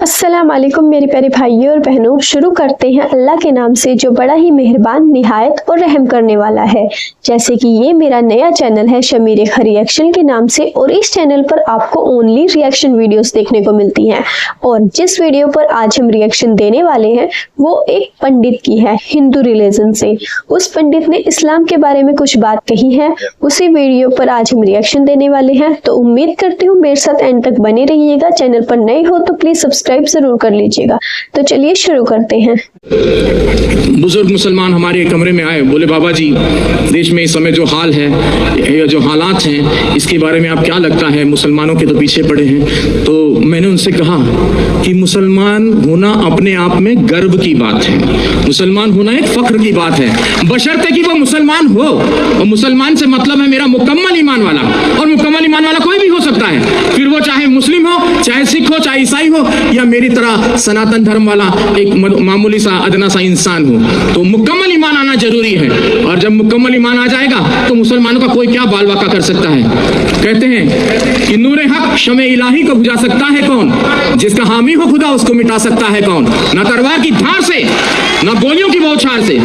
अस्सलाम वालेकुम मेरे प्यारे भाइयों और बहनों। शुरू करते हैं अल्लाह के नाम से जो बड़ा ही मेहरबान, निहायत और रहम करने वाला है। जैसे कि ये मेरा नया चैनल है शमीर खा रिएक्शन के नाम से, और इस चैनल पर आपको ओनली रिएक्शन वीडियोस देखने को मिलती हैं। और जिस वीडियो पर आज हम रिएक्शन देने वाले हैं वो एक पंडित की है, हिंदू रिलीजन से। उस पंडित ने इस्लाम के बारे में कुछ बात कही है, उसी वीडियो पर आज हम रिएक्शन देने वाले हैं। तो उम्मीद करती हूँ मेरे साथ एंड तक बने रहिएगा। चैनल पर नए हो तो प्लीज सब्सक्राइब जरूर कर लीजिएगा। तो चलिए शुरू करते हैं। बुजुर्ग मुसलमान हमारे कमरे में आए, बोले बाबा जी, देश में इस समय जो हाल है या जो हालात हैं इसके बारे में आप क्या लगता है? मुसलमानों के तो पीछे पड़े हैं। तो मैंने उनसे कहा कि मुसलमान होना अपने आप में गर्व की बात है, मुसलमान होना एक फख्र की बात है, बशर्ते कि वो मुसलमान हो। और मुसलमान से मतलब है मेरा मुकम्मल ईमान वाला, और मुकम्मल ईमान वाला कोई भी हो सकता है, फिर वो चाहे मुस्लिम हो, चाहे सिख हो, चाहे ईसाई हो, या मेरी तरह सनातन धर्म वाला एक मामूली सा अदना सा इंसान हो। तो मुकम्मल ईमान आना जरूरी है, और जब मुकम्मल ईमान आ जाएगा तो मुसलमानों का कोई क्या बाल बाका कर सकता है। कहते हैं कि नूरे हक शमे इलाही को बुझा सकता है कौन, जिसका हामी हो खुदा उसको मिटा सकता है कौन। ना तलवार की धार से, ना गोलियों की बौछार से।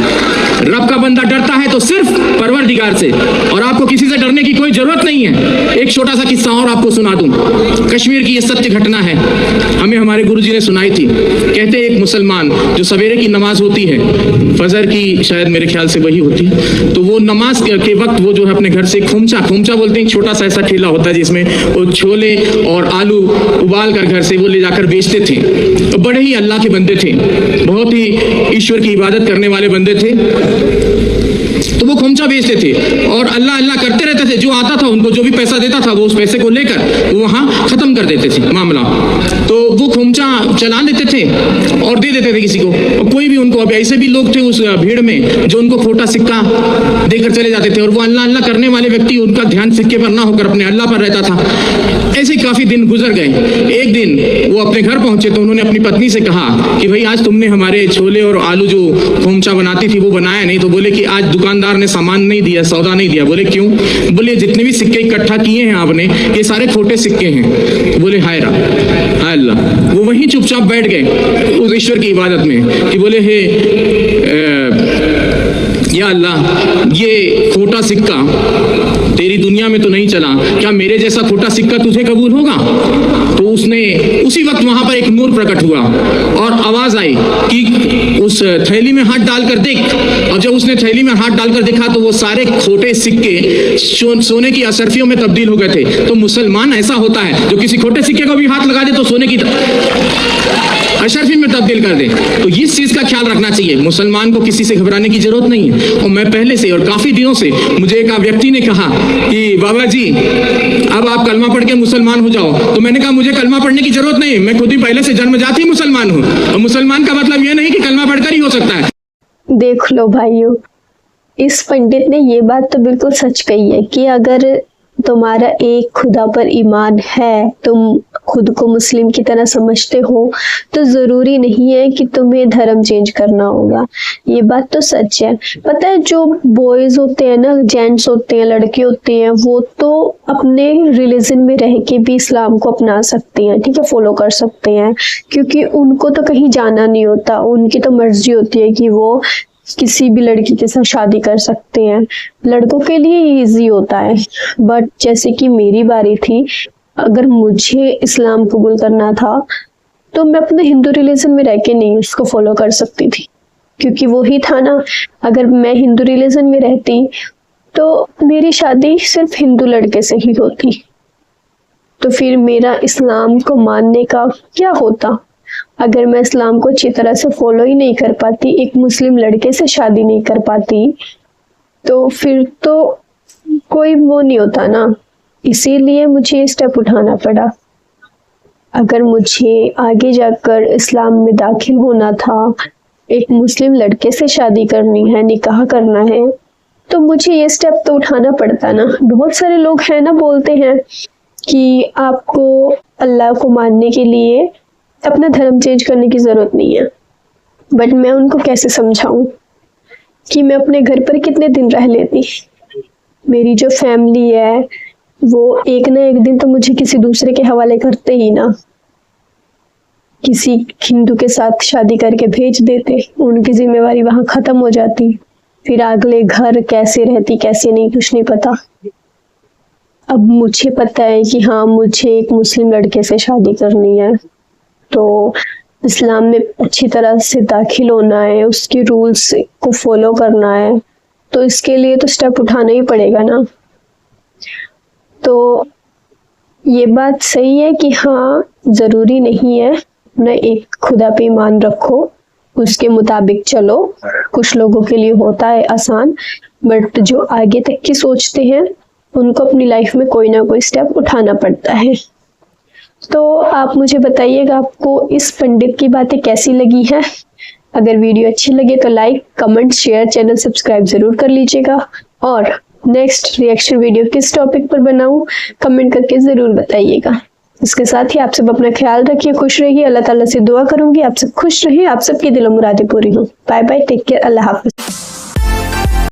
रब का बंदा डरता है तो सिर्फ परवरदिगार से, और आपको किसी से डरने की कोई जरूरत नहीं है। एक छोटा सा किस्सा और आपको सुना दूं। कश्मीर की ये सत्य घटना है, हमें हमारे गुरुजी ने सुनाई थी। कहते एक मुसलमान, जो सवेरे की नमाज होती है, फजर की शायद मेरे ख्याल से वही होती है, तो वो नमाज के वक्त वो जो है अपने घर से खोमचा बोलते हैं, छोटा सा ऐसा ठेला होता है जिसमें वो छोले और आलू उबाल कर घर से वो ले जाकर बेचते थे। तो बड़े ही अल्लाह के बंदे थे, बहुत ही ईश्वर की इबादत करने वाले बंदे थे। तो वो खोमचा बेचते थे और अल्लाह अल्लाह करते रहते थे। जो आता था उनको जो भी पैसा देता था वो उस पैसे को लेकर वो वहाँ खत्म कर देते थे मामला। तो वो खोमचा चला लेते थे और दे देते थे किसी को, और कोई भी उनको, अब ऐसे भी लोग थे उस भीड़ में जो उनको खोटा सिक्का देकर चले जाते थे, और वो अल्लाह अल्लाह करने वाले व्यक्ति, उनका ध्यान सिक्के पर ना होकर अपने अल्लाह पर रहता था। ऐसे ही काफी दिन गुजर गए। एक दिन वो अपने घर पहुंचे तो उन्होंने अपनी पत्नी से कहा कि भाई आज तुमने हमारे छोले और आलू जो खोमचा बनाती थी वो बनाया नहीं। तो बोले कि आज दुकानदार ने सामान नहीं दिया, सौदा नहीं दिया। बोले क्यों? बोले जितने भी सिक्के इकट्ठा किए हैं आपने ये सारे खोटे सिक्के हैं। तो बोले हाय अल्लाह। वो वहीं चुपचाप बैठ गए उस ईश्वर की इबादत में कि बोले हे या अल्लाह, ये खोटा सिक्का तेरी दुनिया में तो नहीं चला, क्या मेरे जैसा खोटा सिक्का तुझे कबूल होगा? तो उसने उसी वक्त वहां पर एक नूर प्रकट हुआ और आवाज आई कि उस थैली में हाथ डालकर देख। और जब उसने थैली में हाथ डालकर देखा तो वो सारे खोटे सिक्के सोने की अशर्फियों में तब्दील हो गए थे। तो मुसलमान ऐसा होता है जो किसी खोटे सिक्के को भी हाथ लगा दे तो सोने की अशर्फी में तब्दील कर दे। तो इस चीज का ख्याल रखना चाहिए, मुसलमान को किसी से घबराने की जरूरत नहीं है। और मैं पहले से और काफी दिनों से, मुझे एक व्यक्ति ने कहा कि बाबा जी अब आप कलमा पढ़ के मुसलमान हो जाओ। तो मैंने कहा मुझे कलमा पढ़ने की जरूरत नहीं, मैं खुद ही पहले से जन्मजात ही मुसलमान हूँ। और मुसलमान का मतलब यह नहीं कि कलमा पढ़कर ही हो सकता है। देख लो भाइयों, इस पंडित ने ये बात तो बिल्कुल सच कही है कि अगर तुम्हारा एक खुदा पर ईमान है, तुम खुद को मुस्लिम की तरह समझते हो, तो जरूरी नहीं है कि तुम्हें धर्म चेंज करना होगा। ये बात तो सच है। पता है जो बॉयज होते हैं ना, जेंट्स होते हैं, लड़के होते हैं, वो तो अपने रिलीजन में रह के भी इस्लाम को अपना सकते हैं, ठीक है, फॉलो कर सकते हैं, क्योंकि उनको तो कहीं जाना नहीं होता। उनकी तो मर्जी होती है कि वो किसी भी लड़की के साथ शादी कर सकते हैं। लड़कों के लिए इजी होता है। बट जैसे कि मेरी बारी थी, अगर मुझे इस्लाम कबूल करना था तो मैं अपने हिंदू रिलीजन में रह के नहीं उसको फॉलो कर सकती थी, क्योंकि वो ही था ना। अगर मैं हिंदू रिलीजन में रहती तो मेरी शादी सिर्फ हिंदू लड़के से ही होती, तो फिर मेरा इस्लाम को मानने का क्या होता? अगर मैं इस्लाम को अच्छी तरह से फॉलो ही नहीं कर पाती, एक मुस्लिम लड़के से शादी नहीं कर पाती, तो फिर तो कोई वो नहीं होता ना। इसीलिए मुझे ये स्टेप उठाना पड़ा। अगर मुझे आगे जाकर इस्लाम में दाखिल होना था, एक मुस्लिम लड़के से शादी करनी है, निकाह करना है, तो मुझे ये स्टेप तो उठाना पड़ता ना। बहुत सारे लोग हैं ना, बोलते हैं कि आपको अल्लाह को मानने के लिए अपना धर्म चेंज करने की जरूरत नहीं है। बट मैं उनको कैसे समझाऊं कि मैं अपने घर पर कितने दिन रह लेती। मेरी जो फैमिली है वो एक ना एक दिन तो मुझे किसी दूसरे के हवाले करते ही ना। किसी हिंदू के साथ शादी करके भेज देते, उनकी जिम्मेवारी वहां खत्म हो जाती, फिर अगले घर कैसे रहती कैसे नहीं कुछ नहीं पता। अब मुझे पता है कि हाँ मुझे एक मुस्लिम लड़के से शादी करनी है, तो इस्लाम में अच्छी तरह से दाखिल होना है, उसके रूल्स को फॉलो करना है, तो इसके लिए तो स्टेप उठाना ही पड़ेगा ना। तो ये बात सही है कि हाँ ज़रूरी नहीं है ना, एक खुदा पे ईमान रखो, उसके मुताबिक चलो। कुछ लोगों के लिए होता है आसान, बट जो आगे तक की सोचते हैं उनको अपनी लाइफ में कोई ना कोई स्टेप उठाना पड़ता है। तो आप मुझे बताइएगा आपको इस पंडित की बातें कैसी लगी हैं। अगर वीडियो अच्छी लगे तो like, comment, share, channel subscribe जरूर कर लीजिएगा। और नेक्स्ट रिएक्शन वीडियो किस टॉपिक पर बनाऊं कमेंट करके ज़रूर बताइएगा। इसके साथ ही आप सब अपना ख्याल रखिए, खुश रहिए। अल्लाह ताला से दुआ करूंगी आप सब खुश रहिए, आप सबकी दिलो मुरादें पूरी हों। बाय बाय, टेक केयर, अल्लाह हाफिज़।